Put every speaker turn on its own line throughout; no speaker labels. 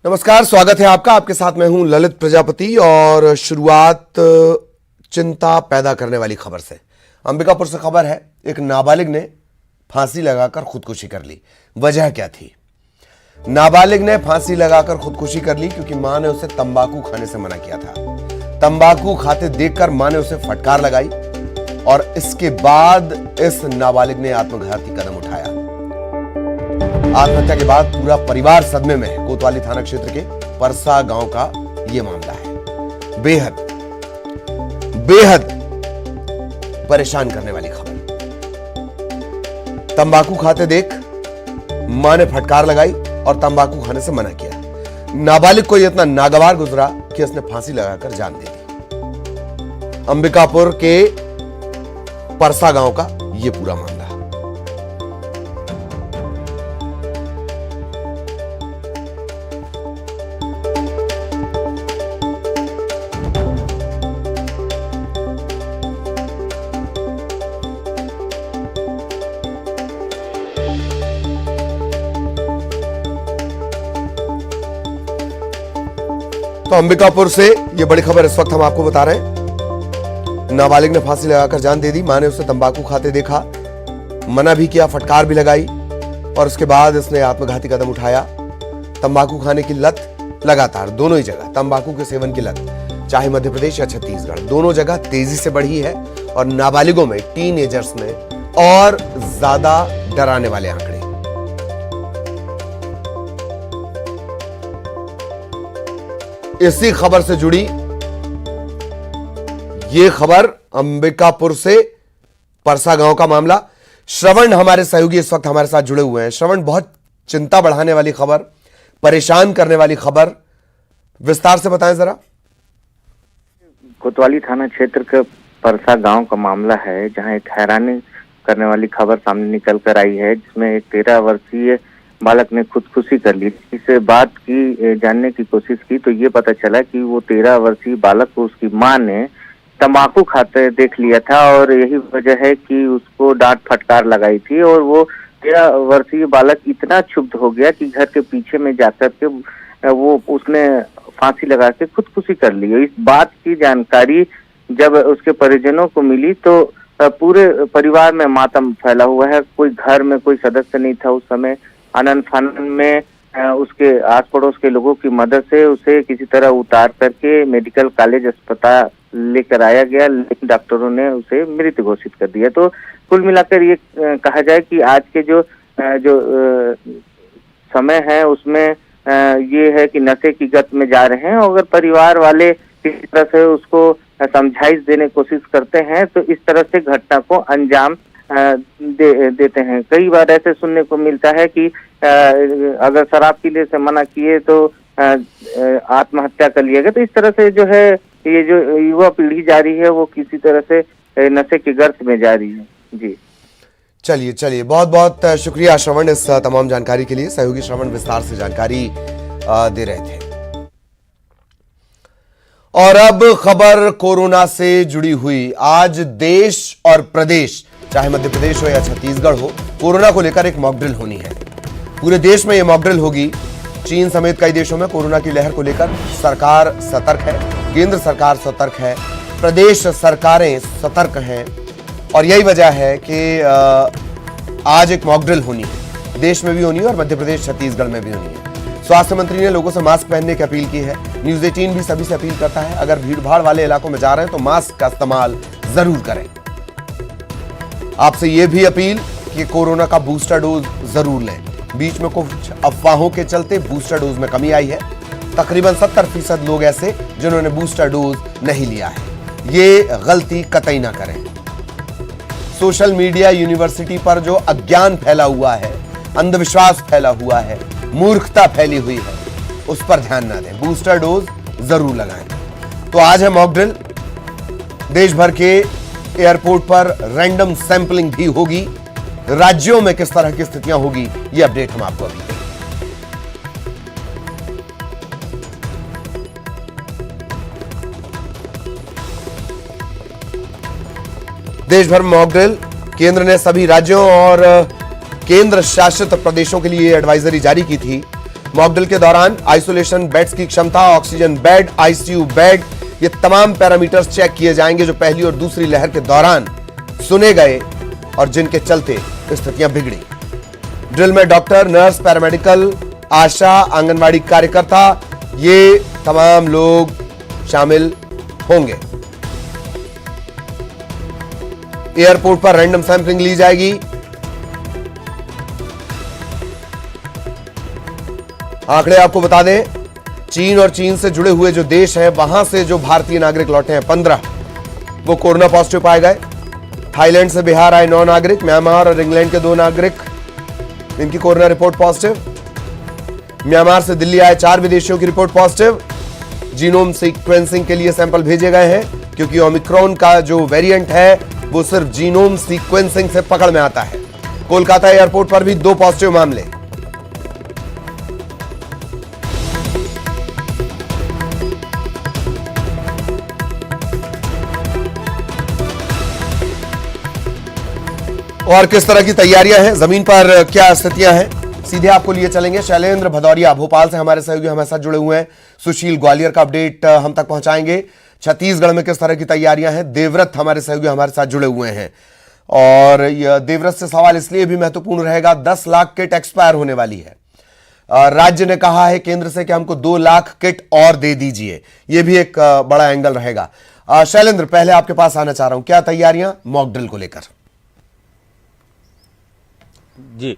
नमस्कार, स्वागत है आपका। आपके साथ मैं हूं ललित प्रजापति और शुरुआत चिंता पैदा करने वाली खबर से। अंबिकापुर से खबर है, एक नाबालिग ने फांसी लगाकर खुदकुशी कर ली। वजह क्या थी? नाबालिग ने फांसी लगाकर खुदकुशी कर ली क्योंकि मां ने उसे तंबाकू खाने से मना किया था। तंबाकू खाते देखकर मां ने उसे फटकार लगाई और इसके बाद इस नाबालिग ने आत्मघाती कदम उठाया। आत्महत्या के बाद पूरा परिवार सदमे में है। कोतवाली थाना क्षेत्र के परसा गांव का यह मामला है। बेहद परेशान करने वाली खबर। तंबाकू खाते देख मां ने फटकार लगाई और तंबाकू खाने से मना किया। नाबालिग को यह इतना नागवार गुजरा कि उसने फांसी लगाकर जान दे दी। अंबिकापुर के परसा गांव का यह पूरा मामला। तो अंबिकापुर से ये बड़ी खबर इस वक्त हम आपको बता रहे हैं। नाबालिग ने फांसी लगाकर जान दे दी। मां ने उसे तंबाकू खाते देखा, मना भी किया, फटकार भी लगाई और उसके बाद इसने आत्मघाती कदम उठाया। तंबाकू खाने की लत लगातार दोनों ही जगह, तंबाकू के सेवन की लत चाहे मध्य प्रदेश या छत्तीसगढ़, दोनों जगह तेजी से बढ़ी है और नाबालिगों में, टीनएजर्स में और ज्यादा डराने वाले आंकड़े। इसी खबर से जुड़ी यह खबर अंबिकापुर से परसा गांव का मामला। श्रवण हमारे सहयोगी इस वक्त हमारे साथ जुड़े हुए हैं। श्रवण, बहुत चिंता बढ़ाने वाली खबर, परेशान करने वाली खबर, विस्तार से बताएं जरा।
कोतवाली थाना क्षेत्र के परसा गांव का मामला है, जहां एक हैरानी करने वाली खबर सामने निकल कर आई है, जिसमें एक 13 वर्षीय बालक ने खुदकुशी कर ली। इस बात की जानने की कोशिश की तो ये पता चला कि वो 13 वर्षीय बालक को उसकी मां ने तंबाकू खाते देख लिया था और यही वजह है कि उसको डांट फटकार लगाई थी। और वो 13 वर्षीय बालक इतना क्षुब्ध हो गया कि घर के पीछे में जाकर के वो उसने फांसी लगा के खुदकुशी कर ली। इस बात की जानकारी जब उसके परिजनों को मिली तो पूरे परिवार में मातम फैला हुआ है। कोई घर में कोई सदस्य नहीं था उस समय। आनंद फानन में उसके आस पड़ोस के लोगों की मदद से उसे किसी तरह उतार करके मेडिकल कॉलेज अस्पताल लेकर आया गया, लेकिन डॉक्टरों ने उसे मृत घोषित कर दिया। तो कुल मिलाकर ये कहा जाए कि आज के जो समय है उसमें ये है कि नशे की गत में जा रहे हैं। अगर परिवार वाले किसी तरह से उसको समझाइश देने की कोशिश करते हैं तो इस तरह से घटना को अंजाम देते हैं। कई बार ऐसे सुनने को मिलता है कि अगर शराब पीने से मना किए तो आत्महत्या कर लिया गया। तो इस तरह से जो है ये जो युवा पीढ़ी जा रही है वो किसी तरह से नशे के गर्त में जा रही है। जी
चलिए, बहुत बहुत शुक्रिया श्रवण इस तमाम जानकारी के लिए। सहयोगी श्रवण विस्तार से जानकारी दे रहे थे। और अब खबर कोरोना से जुड़ी हुई। आज देश और प्रदेश, चाहे मध्य प्रदेश हो या छत्तीसगढ़ हो, कोरोना को लेकर एक मॉकड्रिल होनी है। पूरे देश में यह मॉकड्रिल होगी। चीन समेत कई देशों में कोरोना की लहर को लेकर सरकार सतर्क है, केंद्र सरकार सतर्क है, प्रदेश सरकारें सतर्क हैं और यही वजह है कि आज एक मॉकड्रिल होनी है। देश में भी होनी है और मध्य प्रदेश, छत्तीसगढ़ में भी होनी है। स्वास्थ्य मंत्री ने लोगों से मास्क पहनने की अपील की है। न्यूज 18 भी सभी से अपील करता है, अगर भीड़भाड़ वाले इलाकों में जा रहे हैं तो मास्क का इस्तेमाल जरूर करें। आपसे यह भी अपील कि कोरोना का बूस्टर डोज जरूर लें। बीच में कुछ अफवाहों के चलते बूस्टर डोज में कमी आई है। तकरीबन 70% लोग ऐसे जिन्होंने बूस्टर डोज नहीं लिया है। ये गलती कतई ना करें। सोशल मीडिया यूनिवर्सिटी पर जो अज्ञान फैला हुआ है, अंधविश्वास फैला हुआ है, मूर्खता फैली हुई है, उस पर ध्यान ना दें। बूस्टर डोज जरूर लगाएं। तो आज है मॉक ड्रिल। देश भर के एयरपोर्ट पर रैंडम सैंपलिंग भी होगी। राज्यों में किस तरह की स्थितियां होगी ये अपडेट हम आपको अभी देंगे। देश भर में मॉक ड्रिल। केंद्र ने सभी राज्यों और केंद्र शासित प्रदेशों के लिए एडवाइजरी जारी की थी। मॉकड्रिल के दौरान आइसोलेशन बेड्स की क्षमता, ऑक्सीजन बेड, आईसीयू बेड, ये तमाम पैरामीटर्स चेक किए जाएंगे जो पहली और दूसरी लहर के दौरान सुने गए और जिनके चलते स्थितियां बिगड़ी। ड्रिल में डॉक्टर, नर्स, पैरामेडिकल, आशा, आंगनवाड़ी कार्यकर्ता, ये तमाम लोग शामिल होंगे। एयरपोर्ट पर रैंडम सैंपलिंग ली जाएगी। आंकड़े आपको बता दें, चीन और चीन से जुड़े हुए जो देश हैं वहां से जो भारतीय नागरिक लौटे हैं 15, वो कोरोना पॉजिटिव पाए गए। थाईलैंड से बिहार आए 9 नागरिक, म्यांमार और इंग्लैंड के 2 नागरिक, इनकी कोरोना रिपोर्ट पॉजिटिव। म्यांमार से दिल्ली आए 4 विदेशियों की रिपोर्ट पॉजिटिव। जीनोम सीक्वेंसिंग के लिए सैंपल भेजे गए हैं क्योंकि ओमिक्रॉन का जो वेरिएंट है वो सिर्फ जीनोम सीक्वेंसिंग से पकड़ में आता है। कोलकाता एयरपोर्ट पर भी 2 पॉजिटिव मामले। और किस तरह की तैयारियां हैं, जमीन पर क्या स्थितियां हैं, सीधे आपको लिए चलेंगे। शैलेंद्र भदौरिया भोपाल से हमारे सहयोगी हमारे साथ जुड़े हुए हैं। सुशील ग्वालियर का अपडेट हम तक पहुंचाएंगे। छत्तीसगढ़ में किस तरह की तैयारियां हैं, देवव्रत हमारे सहयोगी हमारे साथ जुड़े हुए हैं। और यह देवव्रत से सवाल इसलिए भी महत्वपूर्ण रहेगा, 10 लाख किट एक्सपायर होने वाली है। राज्य ने कहा है केंद्र से कि हमको 2 लाख किट और दे दीजिए, यह भी एक बड़ा एंगल रहेगा। शैलेंद्र, पहले आपके पास आना चाह रहा हूं, क्या तैयारियां मॉक ड्रिल को लेकर?
जी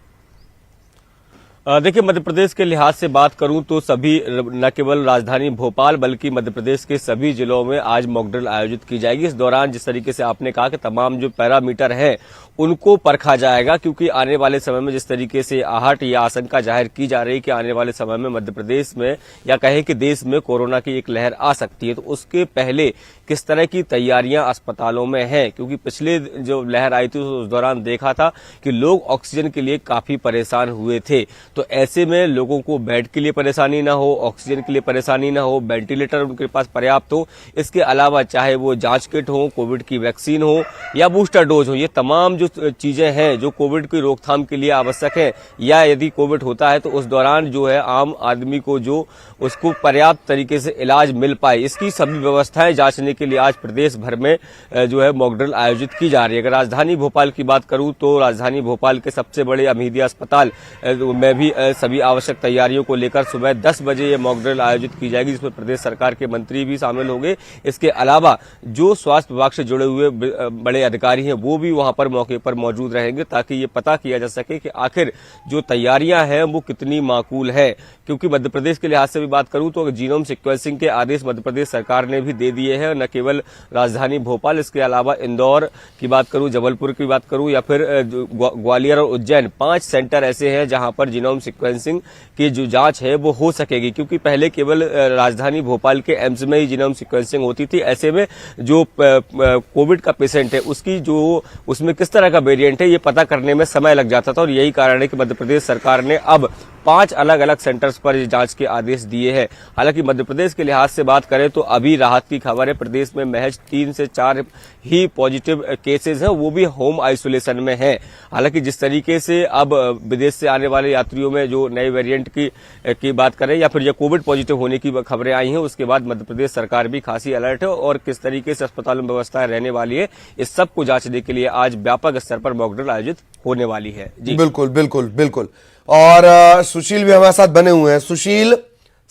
देखिए, मध्य प्रदेश के लिहाज से बात करूं तो सभी, न केवल राजधानी भोपाल बल्कि मध्य प्रदेश के सभी जिलों में आज मॉकड्रिल आयोजित की जाएगी। इस दौरान जिस तरीके से आपने कहा कि तमाम जो पैरामीटर हैं उनको परखा जाएगा, क्योंकि आने वाले समय में जिस तरीके से आहट या आशंका जाहिर की जा रही है कि आने वाले समय में मध्य प्रदेश में या कहें कि देश में कोरोना की एक लहर आ सकती है, तो उसके पहले किस तरह की तैयारियां अस्पतालों में हैं, क्योंकि पिछले जो लहर आई थी उस दौरान देखा था कि लोग ऑक्सीजन के लिए काफी परेशान हुए थे। तो ऐसे में लोगों को बेड के लिए परेशानी ना हो, ऑक्सीजन के लिए परेशानी ना हो, वेंटिलेटर उनके पास पर्याप्त हो। इसके अलावा चाहे वो जांच किट हो, कोविड की वैक्सीन हो या बूस्टर डोज हो, ये तमाम जो चीजें हैं जो कोविड की रोकथाम के लिए आवश्यक है, या यदि कोविड होता है तो उस दौरान जो है आम आदमी को जो उसको पर्याप्त तरीके से इलाज मिल पाए, इसकी सभी व्यवस्थाएं जांचने के लिए आज प्रदेश भर में जो है मॉकड्रिल आयोजित की जा रही है। अगर राजधानी भोपाल की बात करूं तो राजधानी भोपाल के सबसे बड़े अमीदिया अस्पताल में भी सभी आवश्यक तैयारियों को लेकर सुबह 10 बजे ये मॉकड्रिल आयोजित की जाएगी, जिसमें प्रदेश सरकार के मंत्री भी शामिल होंगे। इसके अलावा जो स्वास्थ्य विभाग से जुड़े हुए बड़े अधिकारी हैं वो भी वहां पर मौके पर मौजूद रहेंगे, ताकि ये पता किया जा सके कि आखिर जो तैयारियां हैं वो कितनी माकूल है। क्योंकि मध्य प्रदेश के लिहाज से भी बात करूं तो जीनोम सीक्वेंसिंग के आदेश मध्य प्रदेश सरकार ने भी दे दिए हैं। न केवल राजधानी भोपाल, इसके अलावा इंदौर की बात करूं, जबलपुर की बात करूं या फिर ग्वालियर और उज्जैन, 5 सेंटर ऐसे हैं जहां पर जीनोम सीक्वेंसिंग की जो जांच है वो हो सकेगी। क्योंकि पहले केवल राजधानी भोपाल के एम्स में ही जीनोम सीक्वेंसिंग होती थी। ऐसे में जो कोविड का पेशेंट है उसकी जो उसमें किस तरह का वेरिएंट है ये पता करने में समय लग जाता था, और यही कारण है कि मध्य प्रदेश सरकार ने अब 5 अलग अलग सेंटर्स पर जांच के आदेश दिए हैं। हालांकि मध्य प्रदेश के लिहाज से बात करें तो अभी राहत की खबर है, प्रदेश में महज 3 से 4 ही पॉजिटिव केसेस हैं, वो भी होम आइसोलेशन में हैं। हालांकि जिस तरीके से अब विदेश से आने वाले यात्रियों में जो नए वेरिएंट की बात करें या फिर ये कोविड पॉजिटिव होने की खबरें आई हैं, उसके बाद मध्य प्रदेश सरकार भी खासी अलर्ट है और किस तरीके से अस्पतालों में व्यवस्थाएं रहने वाली है इस सब को जांचने के लिए आज व्यापक स्तर पर मॉकड्रिल आयोजित होने वाली है। जी
बिल्कुल बिल्कुल बिल्कुल। और सुशील भी हमारे साथ बने हुए हैं। सुशील,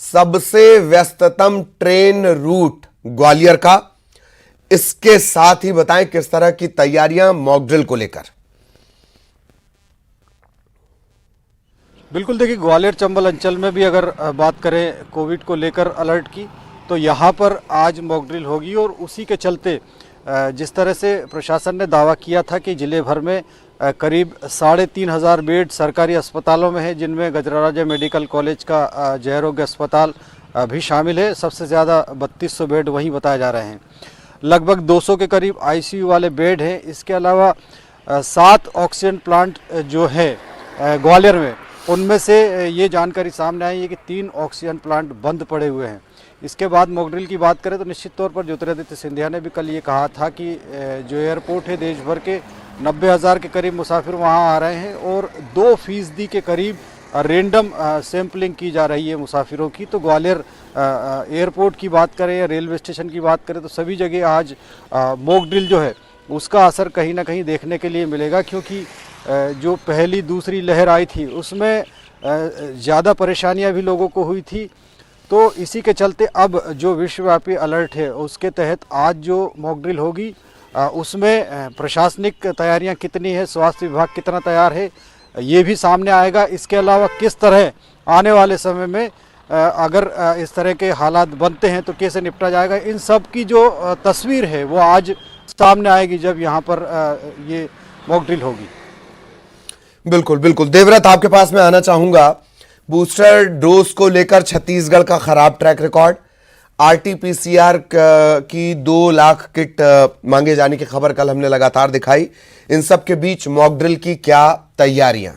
सबसे व्यस्ततम ट्रेन रूट ग्वालियर का, इसके साथ ही बताएं किस तरह की तैयारियां मॉकड्रिल को लेकर?
बिल्कुल, देखिए ग्वालियर चंबल अंचल में भी अगर बात करें कोविड को लेकर अलर्ट की, तो यहाँ पर आज मॉकड्रिल होगी। और उसी के चलते जिस तरह से प्रशासन ने दावा किया था कि जिले भर में करीब 3,500 बेड सरकारी अस्पतालों में है, जिनमें गजराराजा मेडिकल कॉलेज का जयरोग्य अस्पताल भी शामिल है। सबसे ज़्यादा 3200 बेड वहीं बताए जा रहे हैं। लगभग 200 के करीब आईसीयू वाले बेड हैं। इसके अलावा 7 ऑक्सीजन प्लांट जो है ग्वालियर में, उनमें से ये जानकारी सामने आई है कि 3 ऑक्सीजन प्लांट बंद पड़े हुए हैं। इसके बाद मॉकड्रिल की बात करें तो निश्चित तौर पर ज्योतिरादित्य सिंधिया ने भी कल ये कहा था कि जो एयरपोर्ट है देश भर के 90,000 के करीब मुसाफिर वहाँ आ रहे हैं और 2% के करीब रेंडम सैंपलिंग की जा रही है मुसाफिरों की। तो ग्वालियर एयरपोर्ट की बात करें या रेलवे स्टेशन की बात करें तो सभी जगह आज मॉक ड्रिल जो है उसका असर कहीं ना कहीं देखने के लिए मिलेगा, क्योंकि जो पहली दूसरी लहर आई थी उसमें ज़्यादा परेशानियां भी लोगों को हुई थी। तो इसी के चलते अब जो विश्वव्यापी अलर्ट है उसके तहत आज जो मॉक ड्रिल होगी उसमें प्रशासनिक तैयारियां कितनी है, स्वास्थ्य विभाग कितना तैयार है, ये भी सामने आएगा। इसके अलावा किस तरह आने वाले समय में अगर इस तरह के हालात बनते हैं तो कैसे निपटा जाएगा, इन सब की जो तस्वीर है वो आज सामने आएगी जब यहाँ पर ये मॉक ड्रिल होगी।
बिल्कुल बिल्कुल। देवव्रत, आपके पास मैं आना चाहूंगा। बूस्टर डोज को लेकर छत्तीसगढ़ का खराब ट्रैक रिकॉर्ड, आरटीपीसीआर की 2 लाख किट मांगे जाने की खबर कल हमने लगातार दिखाई। इन सब के बीच मॉक ड्रिल की क्या तैयारियां?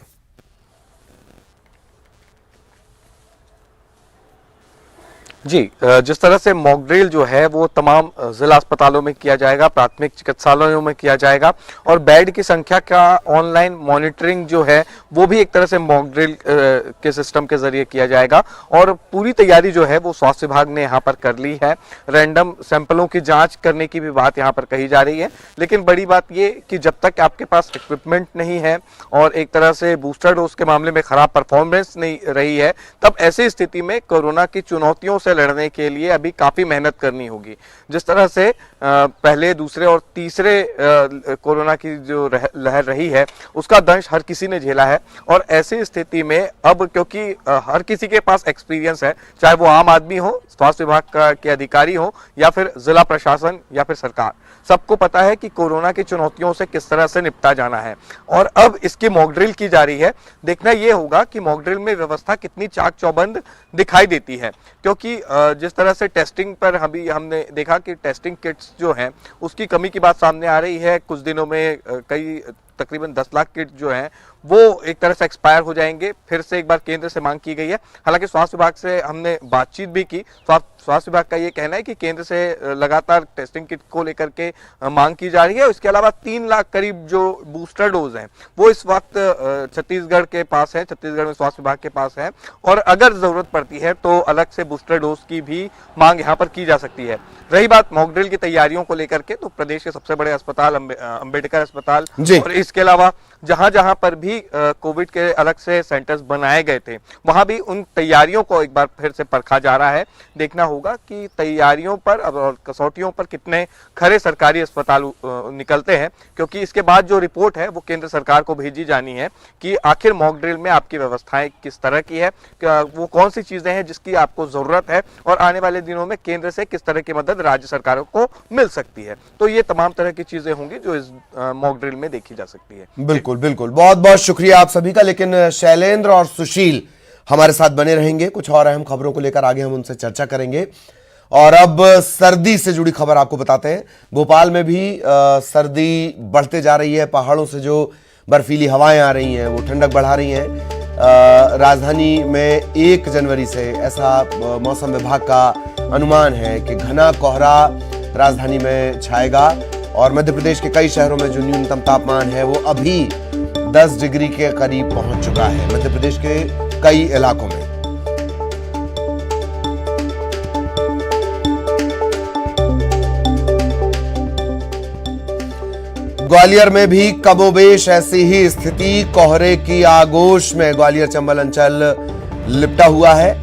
जी, जिस तरह से मॉक ड्रिल जो है वो तमाम जिला अस्पतालों में किया जाएगा, प्राथमिक चिकित्सालयों में किया जाएगा और बेड की संख्या का ऑनलाइन मॉनिटरिंग जो है वो भी एक तरह से मॉक ड्रिल के सिस्टम के जरिए किया जाएगा। और पूरी तैयारी जो है वो स्वास्थ्य विभाग ने यहाँ पर कर ली है। रैंडम सैंपलों की जांच करने की भी बात यहाँ पर कही जा रही है, लेकिन बड़ी बात ये कि जब तक आपके पास इक्विपमेंट नहीं है और एक तरह से बूस्टर डोज के मामले में खराब परफॉर्मेंस नहीं रही है, तब ऐसी स्थिति में कोरोना की चुनौतियों से लड़ने के लिए अभी काफी मेहनत करनी होगी। जिस तरह से पहले, दूसरे और तीसरे कोरोना की जो लहर रही है उसका दंश हर किसी ने झेला है और ऐसी स्थिति में अब क्योंकि हर किसी के पास एक्सपीरियंस है, चाहे वो आम आदमी हो, स्वास्थ्य विभाग के अधिकारी हो या फिर जिला प्रशासन या फिर सरकार, सबको पता है कि कोरोना की चुनौतियों से किस तरह से निपटा जाना है। और अब इसकी मॉक ड्रिल की जा रही है। देखना यह होगा कि मॉक ड्रिल में व्यवस्था कितनी चाक चौबंद दिखाई देती है, क्योंकि जिस तरह से टेस्टिंग पर अभी हमने देखा कि टेस्टिंग किट्स जो हैं उसकी कमी की बात सामने आ रही है। कुछ दिनों में कई तकरीबन 10 लाख किट जो हैं वो एक तरह से एक्सपायर हो जाएंगे। फिर से एक बार केंद्र से मांग की गई है। हालांकि स्वास्थ्य विभाग से हमने बातचीत भी की। स्वास्थ्य विभाग का ये कहना है कि केंद्र से लगातार टेस्टिंग किट को लेकर के मांग की जा रही है। इसके अलावा 3 लाख करीब जो बूस्टर डोज हैं वो इस वक्त छत्तीसगढ़ के पास है, छत्तीसगढ़ में स्वास्थ्य विभाग के पास है और अगर जरूरत पड़ती है तो अलग से बूस्टर डोज की भी मांग यहाँ पर की जा सकती है। रही बात मॉक ड्रिल की तैयारियों को लेकर के, तो प्रदेश के सबसे बड़े अस्पताल अंबेडकर अस्पताल और इसके अलावा जहां जहां पर भी कोविड के अलग से सेंटर्स बनाए गए थे वहां भी उन तैयारियों को एक बार फिर से परखा जा रहा है। देखना होगा कि तैयारियों पर और कसौटियों पर कितने खरे सरकारी अस्पताल निकलते हैं, क्योंकि इसके बाद जो रिपोर्ट है वो केंद्र सरकार को भेजी जानी है कि आखिर मॉक ड्रिल में आपकी व्यवस्थाएं किस तरह की है, वो कौन सी चीजें हैं जिसकी आपको जरूरत है और आने वाले दिनों में केंद्र से किस तरह की मदद राज्य सरकारों को मिल सकती है। तो ये तमाम तरह की चीजें होंगी जो इस मॉक ड्रिल में देखी जा सकती है।
बिल्कुल बिल्कुल, बहुत बहुत शुक्रिया आप सभी का। लेकिन शैलेंद्र और सुशील हमारे साथ बने रहेंगे, कुछ और अहम खबरों को लेकर आगे हम उनसे चर्चा करेंगे। और अब सर्दी से जुड़ी खबर आपको बताते हैं। भोपाल में भी सर्दी बढ़ते जा रही है। पहाड़ों से जो बर्फीली हवाएं आ रही हैं वो ठंडक बढ़ा रही हैं। राजधानी में 1 जनवरी से ऐसा मौसम विभाग का अनुमान है कि घना कोहरा राजधानी में छाएगा और मध्य प्रदेश के कई शहरों में जो न्यूनतम तापमान है वो अभी 10 डिग्री के करीब पहुंच चुका है मध्य प्रदेश के कई इलाकों में। ग्वालियर में भी कमोबेश ऐसी ही स्थिति। कोहरे की आगोश में ग्वालियर चंबल अंचल लिपटा हुआ है।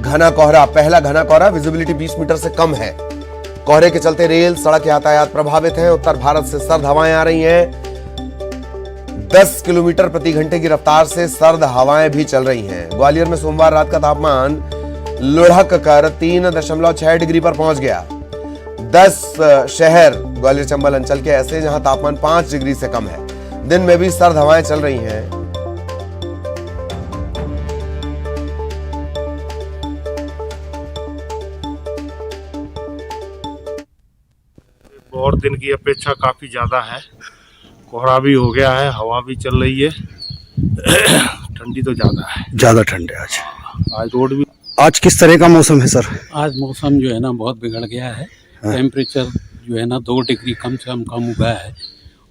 घना कोहरा, पहला घना कोहरा, विजिबिलिटी 20 मीटर से कम है। कोहरे के चलते रेल सड़क यातायात प्रभावित है। उत्तर भारत से सर्द हवाएं आ रही हैं। 10 किलोमीटर प्रति घंटे की रफ्तार से सर्द हवाएं भी चल रही हैं। ग्वालियर में सोमवार रात का तापमान लुढ़क कर 3.6 डिग्री पर पहुंच गया। 10 शहर ग्वालियर चंबल अंचल के ऐसे जहां तापमान 5 डिग्री से कम है। दिन में भी सर्द हवाएं चल रही हैं।
और दिन की अपेक्षा काफी ज्यादा है। कोहरा भी हो गया है, हवा भी चल रही है। ठंडी तो ज्यादा है,
ज़्यादा ठंड है
आज रोड भी।
आज किस तरह का मौसम है सर?
आज मौसम जो है ना बहुत बिगड़ गया है। टेम्परेचर जो है ना 2 डिग्री कम से कम हुआ है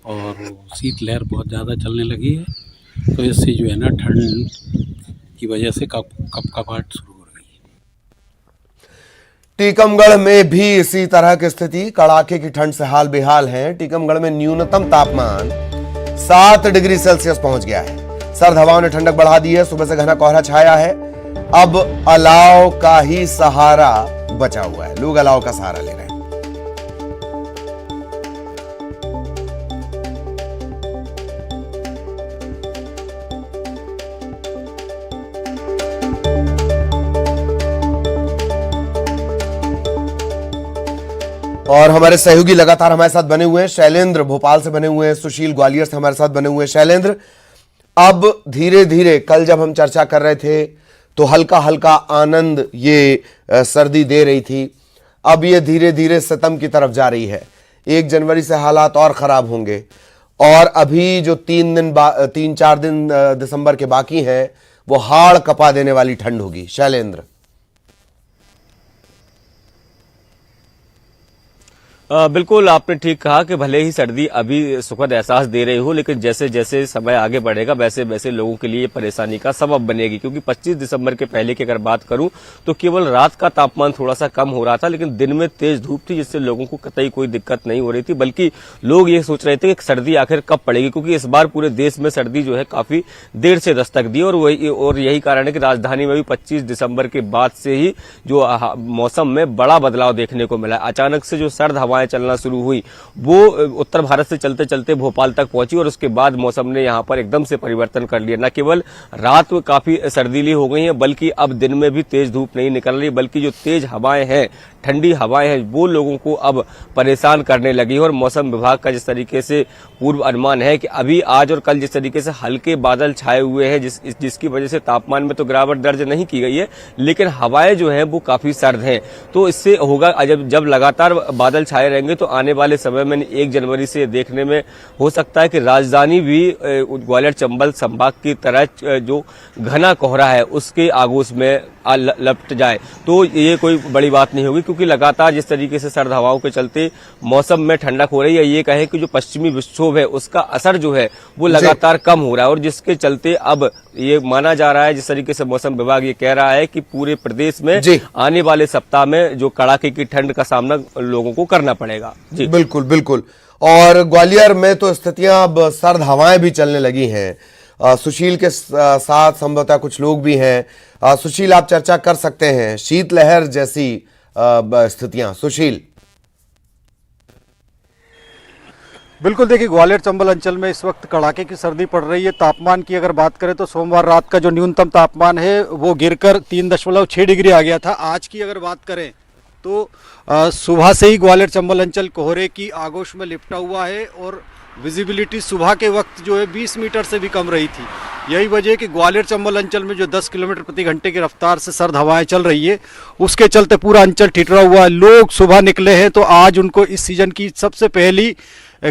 और शीत लहर बहुत ज़्यादा चलने लगी है। तो इससे जो है ना ठंड की वजह से कपकपाहट शुरू हो रही है।
टीकमगढ़ में भी इसी तरह की स्थिति, कड़ाके की ठंड से हाल बेहाल है। टीकमगढ़ में न्यूनतम तापमान 7 डिग्री सेल्सियस पहुंच गया है। सर्द हवाओं ने ठंडक बढ़ा दी है। सुबह से घना कोहरा छाया है। अब अलाव का ही सहारा बचा हुआ है। लोग अलाव का सहारा ले रहे हैं। और हमारे सहयोगी लगातार हमारे साथ बने हुए हैं। शैलेंद्र भोपाल से बने हुए हैं, सुशील ग्वालियर से हमारे साथ बने हुए हैं। शैलेंद्र, अब धीरे धीरे कल जब हम चर्चा कर रहे थे तो हल्का हल्का आनंद ये सर्दी दे रही थी, अब ये धीरे धीरे सितम की तरफ जा रही है। 1 जनवरी से हालात और खराब होंगे और अभी जो 3-4 दिन दिसंबर के बाकी हैं वो हाड़ कपा देने वाली ठंड होगी। शैलेंद्र,
बिल्कुल आपने ठीक कहा कि भले ही सर्दी अभी सुखद एहसास दे रही हो, लेकिन जैसे जैसे समय आगे बढ़ेगा वैसे वैसे लोगों के लिए परेशानी का सबब बनेगी। क्योंकि 25 दिसंबर के पहले की अगर बात करूं तो केवल रात का तापमान थोड़ा सा कम हो रहा था, लेकिन दिन में तेज धूप थी जिससे लोगों को कतई कोई दिक्कत नहीं हो रही थी। बल्कि लोग ये सोच रहे थे कि सर्दी आखिर कब पड़ेगी, क्योंकि इस बार पूरे देश में सर्दी जो है काफी देर से दस्तक दी और यही कारण है कि राजधानी में भी 25 दिसंबर के बाद से ही जो मौसम में बड़ा बदलाव देखने को मिला। अचानक से जो सर्द हवाएं चलना शुरू हुई वो उत्तर भारत से चलते चलते भोपाल तक पहुंची और उसके बाद मौसम ने यहां पर एकदम से परिवर्तन कर लिया। न केवल रात में काफी सर्दीली हो गई है, बल्कि अब दिन में भी तेज धूप नहीं निकल रही, बल्कि जो तेज हवाएं हैं, ठंडी हवाएं हैं, वो लोगों को अब परेशान करने लगी है। और मौसम विभाग का जिस तरीके से पूर्व अनुमान है कि अभी आज और कल जिस तरीके से हल्के बादल छाए हुए हैं जिसकी वजह से तापमान में तो गिरावट दर्ज नहीं की गई है, लेकिन हवाएं जो हैं वो काफी सर्द हैं। तो इससे होगा जब लगातार बादल छाए रहेंगे तो आने वाले समय में 1 जनवरी से देखने में हो सकता है कि राजधानी भी ग्वालियर चंबल संभाग की तरह जो घना कोहरा है उसके आगोश में लपट जाए। तो ये कोई बड़ी बात नहीं होगी, क्योंकि लगातार जिस तरीके से सर्द हवाओं के चलते मौसम में ठंडक हो रही है, ये कहें कि जो पश्चिमी विक्षोभ है उसका असर जो है वो लगातार कम हो रहा है। और जिसके चलते अब ये माना जा रहा है, जिस तरीके से मौसम विभाग ये कह रहा है कि पूरे प्रदेश में आने वाले सप्ताह में जो कड़ाके की ठंड का सामना लोगों को करना पड़ेगा। जी
बिल्कुल बिल्कुल। और ग्वालियर में तो स्थितियां अब सर्द हवाएं भी चलने लगी हैं। सुशील के साथ संभवतः कुछ लोग भी हैं। सुशील, आप चर्चा कर सकते हैं शीतलहर जैसी स्थितियां। सुशील,
बिल्कुल, देखिए ग्वालियर चंबल अंचल में इस वक्त कड़ाके की सर्दी पड़ रही है। तापमान की अगर बात करें तो सोमवार रात का जो न्यूनतम तापमान है वो गिरकर 3.6 डिग्री आ गया था। आज की अगर बात करें तो सुबह से ही ग्वालियर चंबल अंचल कोहरे की आगोश में लिपटा हुआ है और विजिबिलिटी सुबह के वक्त जो है 20 मीटर से भी कम रही थी। यही वजह है कि ग्वालियर चंबल अंचल में जो 10 किलोमीटर प्रति घंटे की रफ्तार से सर्द हवाएं चल रही है उसके चलते पूरा अंचल ठिठुरा हुआ है। लोग सुबह निकले हैं तो आज उनको इस सीजन की सबसे पहली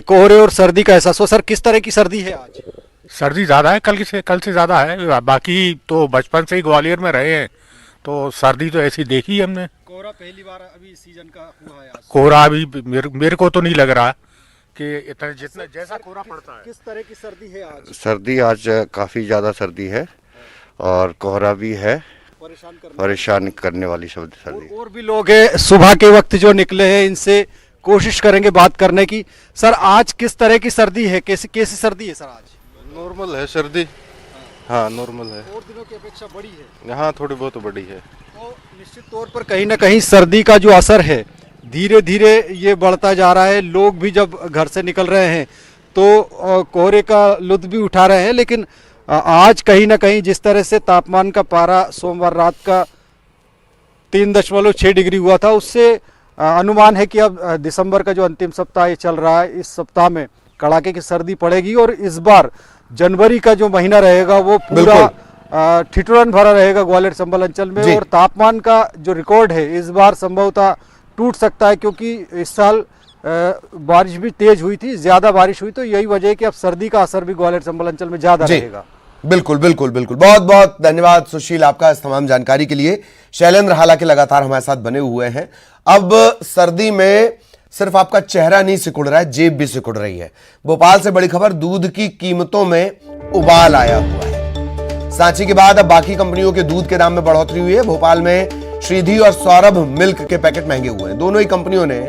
कोहरे और सर्दी का एहसास हुआ। सर, किस तरह की सर्दी है आज?
सर्दी ज़्यादा है, कल से ज़्यादा है। बाकी तो बचपन से ही ग्वालियर में रहे हैं तो सर्दी तो ऐसी देखी है हमने।
कोहरा पहली बार अभी इस सीजन का हुआ है आज।
कोहरा अभी मेरे को तो नहीं लग रहा कि इतना जितना जैसा कोहरा पड़ता है।
किस तरह की सर्दी है आज?
सर्दी आज काफ़ी ज़्यादा सर्दी है और कोहरा भी है, परेशान करने वाली सर्दी।
और भी लोग हैं सुबह के वक्त जो निकले हैं, इनसे कोशिश करेंगे बात करने की। सर, आज किस तरह की सर्दी है? कैसी सर्दी है सर आज?
नॉर्मल है सर्दी। हाँ, नॉर्मल है।
और दिनों की अपेक्षा बड़ी है?
यहाँ थोड़ी बहुत बड़ी है।
तो निश्चित तौर पर कहीं ना कहीं सर्दी का जो असर है धीरे धीरे ये बढ़ता जा रहा है। लोग भी जब घर से निकल रहे हैं तो कोहरे का लुत्फ भी उठा रहे हैं, लेकिन आज कहीं ना कहीं जिस तरह से तापमान का पारा सोमवार रात का 3.6 डिग्री हुआ था, उससे अनुमान है कि अब दिसंबर का जो अंतिम सप्ताह ये चल रहा है, इस सप्ताह में कड़ाके की सर्दी पड़ेगी और इस बार जनवरी का जो महीना रहेगा वो पूरा ठिठुरन भरा रहेगा ग्वालियर चंबल अंचल में। और तापमान का जो रिकॉर्ड है इस बार संभवतः टूट सकता है, क्योंकि इस साल बारिश भी तेज हुई थी, ज्यादा बारिश हुई, तो यही वजह है कि अब सर्दी का असर भी ग्वालियर चंबल अंचल में ज्यादा रहेगा।
बिल्कुल बिल्कुल बिल्कुल। बहुत बहुत धन्यवाद सुशील आपका इस तमाम जानकारी के लिए। शैलेंद्र हालांकि लगातार हमारे साथ बने हुए हैं। अब सर्दी में सिर्फ आपका चेहरा नहीं सिकुड़ रहा है, जेब भी सिकुड़ रही है। भोपाल से बड़ी खबर, दूध की कीमतों में उबाल आया हुआ है। सांची के बाद अब बाकी कंपनियों के दूध के दाम में बढ़ोतरी हुई है। भोपाल में श्रीधी और सौरभ मिल्क के पैकेट महंगे हुए हैं। दोनों ही कंपनियों ने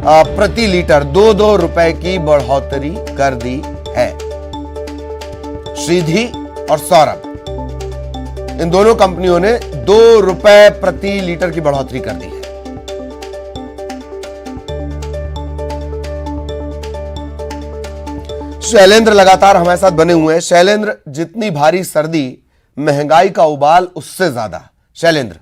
प्रति लीटर 2-2 रुपए की बढ़ोतरी कर दी है। श्रीधी और सौरभ, इन दोनों कंपनियों ने 2 रुपए प्रति लीटर की बढ़ोतरी कर दी है। शैलेंद्र लगातार हमारे साथ बने हुए हैं। शैलेंद्र, जितनी भारी सर्दी, महंगाई का उबाल उससे ज्यादा। शैलेंद्र,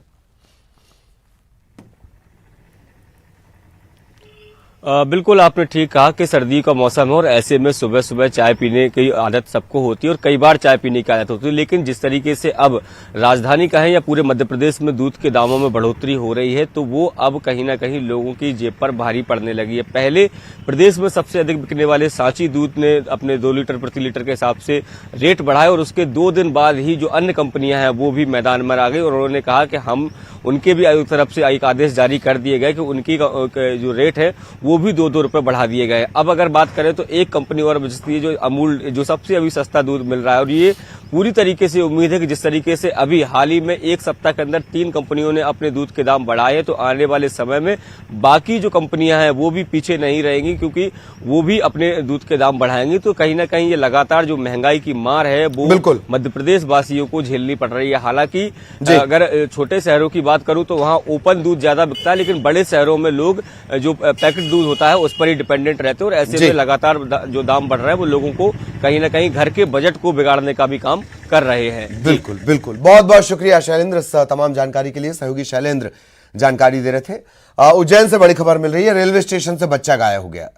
बिल्कुल आपने ठीक कहा कि सर्दी का मौसम है और ऐसे में सुबह सुबह चाय पीने की आदत सबको होती है और कई बार चाय पीने की आदत होती है। लेकिन जिस तरीके से अब राजधानी का है या पूरे मध्य प्रदेश में दूध के दामों में बढ़ोतरी हो रही है, तो वो अब कहीं ना कहीं लोगों की जेब पर भारी पड़ने लगी है। पहले प्रदेश में सबसे अधिक बिकने वाले सांची दूध ने अपने 2 लीटर प्रति लीटर के हिसाब से रेट बढ़ाए और उसके 2 दिन बाद ही जो अन्य कंपनियां हैं वो भी मैदान में आ गई और उन्होंने कहा कि हम उनके भी तरफ से एक आदेश जारी कर दिए गए कि उनकी जो रेट है वो भी 2-2 रुपए बढ़ा दिए गए। अब अगर बात करें तो एक कंपनी और बचती है जो अमूल, जो सबसे अभी सस्ता दूध मिल रहा है और ये पूरी तरीके से उम्मीद है कि जिस तरीके से अभी हाल ही में 1 सप्ताह के अंदर 3 कंपनियों ने अपने दूध के दाम बढ़ाए, तो आने वाले समय में बाकी जो कंपनियां हैं वो भी पीछे नहीं रहेंगी क्योंकि वो भी अपने दूध के दाम बढ़ाएंगी। तो कहीं ना कहीं ये लगातार जो महंगाई की मार है वो मध्य प्रदेश वासियों को झेलनी पड़ रही है। हालांकि अगर छोटे शहरों की बात करूं तो वहां ओपन दूध ज्यादा बिकता है, लेकिन बड़े शहरों में लोग जो पैकेट दूध होता है उस पर ही डिपेंडेंट रहते हैं और ऐसे में लगातार जो दाम बढ़ रहा है वो लोगों को कहीं ना कहीं घर के बजट को बिगाड़ने का भी काम कर रहे हैं।
बिल्कुल बिल्कुल, बहुत बहुत शुक्रिया शैलेंद्र इस तमाम जानकारी के लिए। सहयोगी शैलेंद्र जानकारी दे रहे थे। उज्जैन से बड़ी खबर मिल रही है। रेलवे स्टेशन से बच्चा गायब हो गया।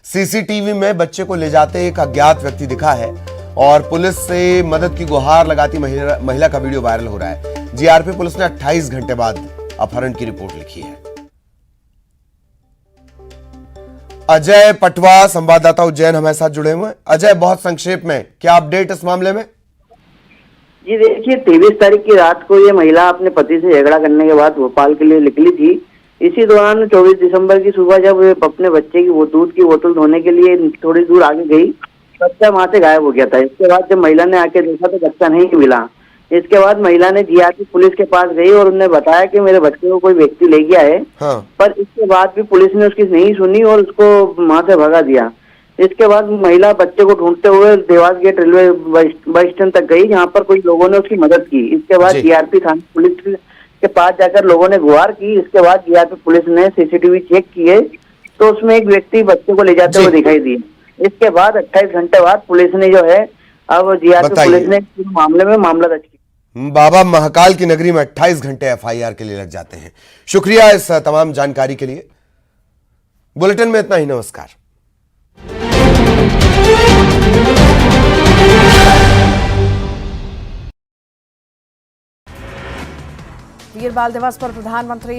सीसीटीवी में बच्चे को ले जाते एक अज्ञात व्यक्ति दिखा है और पुलिस से मदद की गुहार लगाती महिला का वीडियो वायरल हो रहा है। जीआरपी पुलिस ने 28 घंटे बाद अपहरण की रिपोर्ट लिखी है। अजय पटवा संवाददाता उज्जैन हमारे साथ जुड़े हुए हैं। अजय, बहुत संक्षेप में क्या अपडेट इस मामले में?
जी देखिए, 23 तारीख की रात को ये महिला अपने पति से झगड़ा करने के बाद भोपाल के लिए निकली थी। इसी दौरान 24 दिसंबर की सुबह जब वे अपने बच्चे की वो दूध की बोतल धोने के लिए थोड़ी दूर आगे गई, बच्चा वहां से गायब हो गया था। इसके बाद जब महिला ने आके देखा तो बच्चा नहीं मिला। इसके बाद महिला ने जीआरपी पुलिस के पास गई और उन्हें बताया कि मेरे बच्चे को कोई व्यक्ति ले गया है। हाँ। पर इसके बाद भी पुलिस ने उसकी नहीं सुनी और उसको वहां से भगा दिया। इसके बाद महिला बच्चे को ढूंढते हुए Dewas gate railway bus stand तक गई, जहां पर कुछ लोगों ने उसकी मदद की। इसके बाद जीआरपी थाना पुलिस के पास जाकर लोगों ने गुहार की। इसके बाद जीआरपी पुलिस ने सीसीटीवी चेक किए तो उसमें एक व्यक्ति बच्चे को ले जाते हुए दिखाई दिए। इसके बाद 28 घंटे बाद पुलिस ने जो है अब जीआरपी पुलिस ने मामले में मामला दर्ज किया।
बाबा महाकाल की नगरी में 28 घंटे एफआईआर के लिए लग जाते हैं। शुक्रिया इस तमाम जानकारी के लिए। बुलेटिन में इतना ही। नमस्कार।
वीर बाल दिवस पर प्रधानमंत्री